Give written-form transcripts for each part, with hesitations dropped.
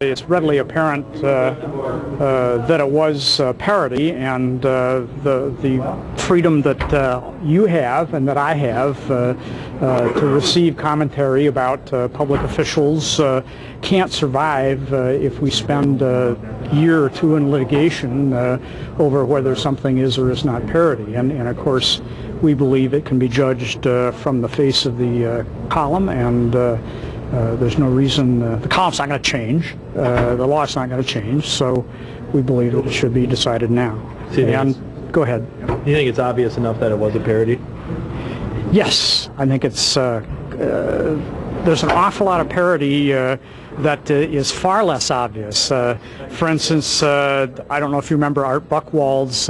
It's readily apparent that it was parody, and the freedom that you have and that I have to receive commentary about public officials can't survive if we spend a year or two in litigation over whether something is or is not parody. And of course, we believe it can be judged from the face of the column, and there's no reason. The column's not going to change. The law's not going to change. So we believe that it should be decided now. Go ahead. Do you think it's obvious enough that it was a parody? Yes, I think it's. There's an awful lot of parody that is far less obvious. For instance, I don't know if you remember Art Buchwald's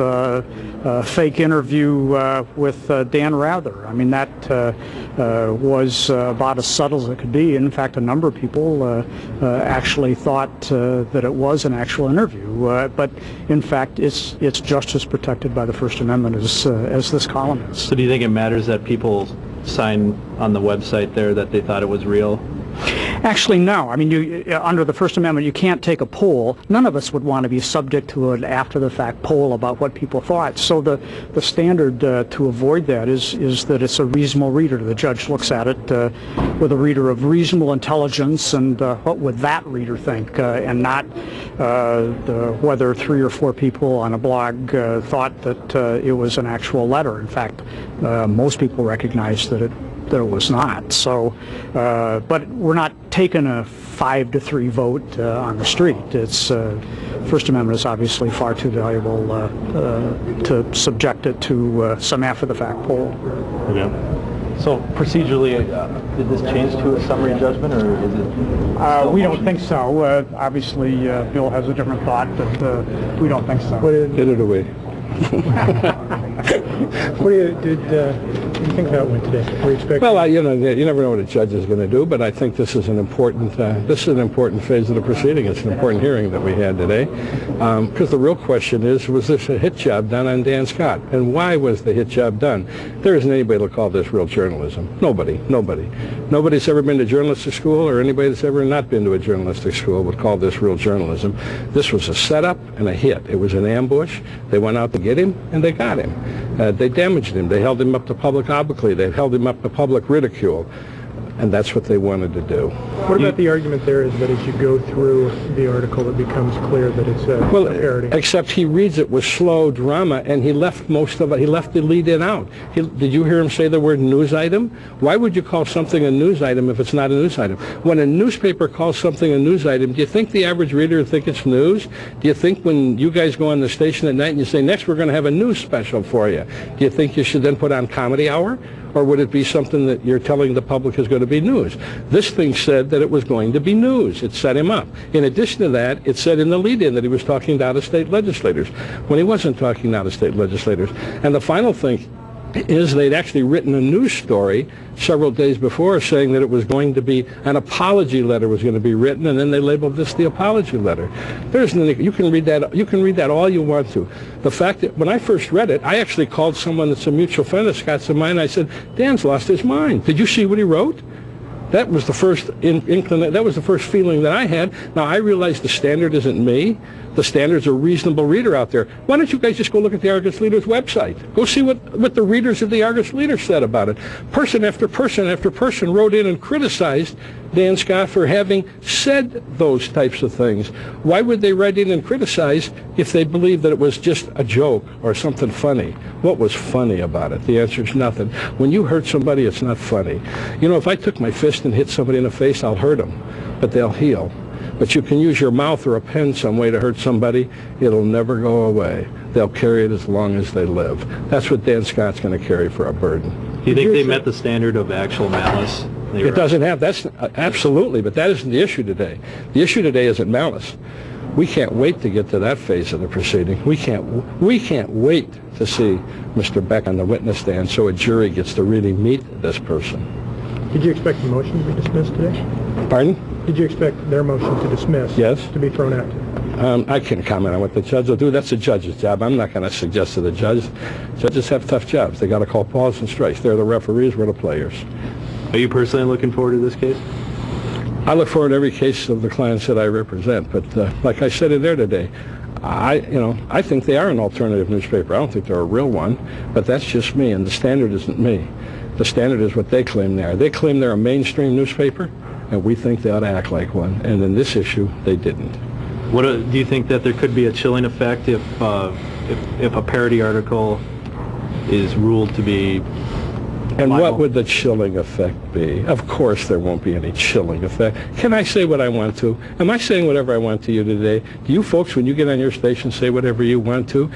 fake interview with Dan Rather. I mean, that was about as subtle as it could be. In fact, a number of people actually thought that it was an actual interview. But in fact, it's just as protected by the First Amendment as this column is. So do you think it matters that people sign on the website there that they thought it was real? Actually, no. I mean, under the First Amendment, you can't take a poll. None of us would want to be subject to an after-the-fact poll about what people thought. So the standard to avoid that is that it's a reasonable reader. The judge looks at it with a reader of reasonable intelligence, and what would that reader think, and not whether 3 or 4 people on a blog thought that it was an actual letter. In fact, most people recognize that it was not. So, but we're not taking a 5-3 vote on the street. It's First Amendment is obviously far too valuable to subject it to some after-the-fact poll. Okay. So procedurally, did this change to a summary judgment, or is it? We don't think so. Obviously, Bill has a different thought, but we don't think so. Get it away. What do you think about went today? What do you expect? Well, you never know what a judge is going to do, but I think this is an important phase of the proceeding. It's an important hearing that we had today, because the real question is, was this a hit job done on Dan Scott, and why was the hit job done? There isn't anybody to call this real journalism. Nobody's ever been to journalistic school, or anybody that's ever not been to a journalistic school would call this real journalism. This was a setup and a hit. It was an ambush. They went out to get him, and they got him. They damaged him. They held him up to public obloquy. They held him up to public ridicule. And that's what they wanted to do. What about the argument there is that as you go through the article, it becomes clear that it's a parody? Except he reads it with slow drama, and he left most of it. He left the lead-in out. Did you hear him say the word news item? Why would you call something a news item if it's not a news item? When a newspaper calls something a news item, do you think the average reader would think it's news? Do you think when you guys go on the station at night and you say, next we're going to have a news special for you, do you think you should then put on Comedy Hour? Or would it be something that you're telling the public is going to be news? This thing said that it was going to be news. It set him up. In addition to that, it said in the lead-in that he was talking to out-of-state legislators, when he wasn't talking to out-of-state legislators. And the final thing is they'd actually written a news story several days before saying that it was going to be an apology letter was going to be written, and then they labeled this the apology letter. You can read that all you want to. The fact that when I first read it, I actually called someone that's a mutual friend of Scott's of mine, and I said, Dan's lost his mind. Did you see what he wrote? That was the first that was the first feeling that I had. Now, I realize the standard isn't me. The standard's a reasonable reader out there. Why don't you guys just go look at the Argus Leader's website? Go see what the readers of the Argus Leader said about it. Person after person after person wrote in and criticized Dan Scott for having said those types of things. Why would they write in and criticize if they believed that it was just a joke or something funny? What was funny about it? The answer is nothing. When you hurt somebody, it's not funny. You know, if I took my fist and hit somebody in the face, I'll hurt them, but they'll heal. But you can use your mouth or a pen some way to hurt somebody, it'll never go away. They'll carry it as long as they live. That's what Dan Scott's going to carry for a burden. Do you think they met the standard of actual malice? It doesn't have, that's absolutely, but that isn't the issue today. The issue today isn't malice. We can't wait to get to that phase of the proceeding. We can't wait to see Mr. Beck on the witness stand so a jury gets to really meet this person. Did you expect the motion to be dismissed today? Pardon? Did you expect their motion to dismiss? Yes. To be thrown out? I can't comment on what the judge will do. That's the judge's job. I'm not going to suggest to the judge. Judges have tough jobs. They got to call balls and strikes. They're the referees. We're the players. Are you personally looking forward to this case? I look forward to every case of the clients that I represent, but like I said in there today, I think they are an alternative newspaper. I don't think they're a real one, but that's just me, and the standard isn't me. The standard is what they claim they are. They claim they're a mainstream newspaper, and we think they ought to act like one, and in this issue, they didn't. Do you think that there could be a chilling effect if a parody article is ruled to be And libel? what would the chilling effect be? Of course there won't be any chilling effect. Can I say what I want to? Am I saying whatever I want to you today? Do you folks, when you get on your station, say whatever you want to?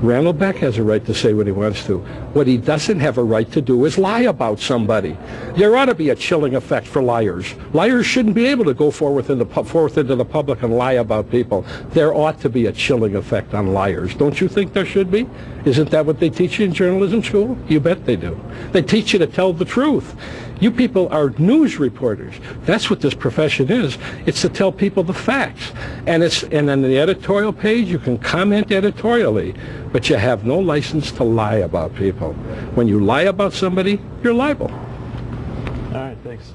Randall Beck has a right to say what he wants to. What he doesn't have a right to do is lie about somebody. There ought to be a chilling effect for liars. Liars shouldn't be able to go forth into the public and lie about people. There ought to be a chilling effect on liars. Don't you think there should be? Isn't that what they teach you in journalism school? You bet they do. They teach you to tell the truth. You people are news reporters. That's what this profession is. It's to tell people the facts. And on the editorial page, you can comment editorially, but you have no license to lie about people. When you lie about somebody, you're liable. All right, thanks.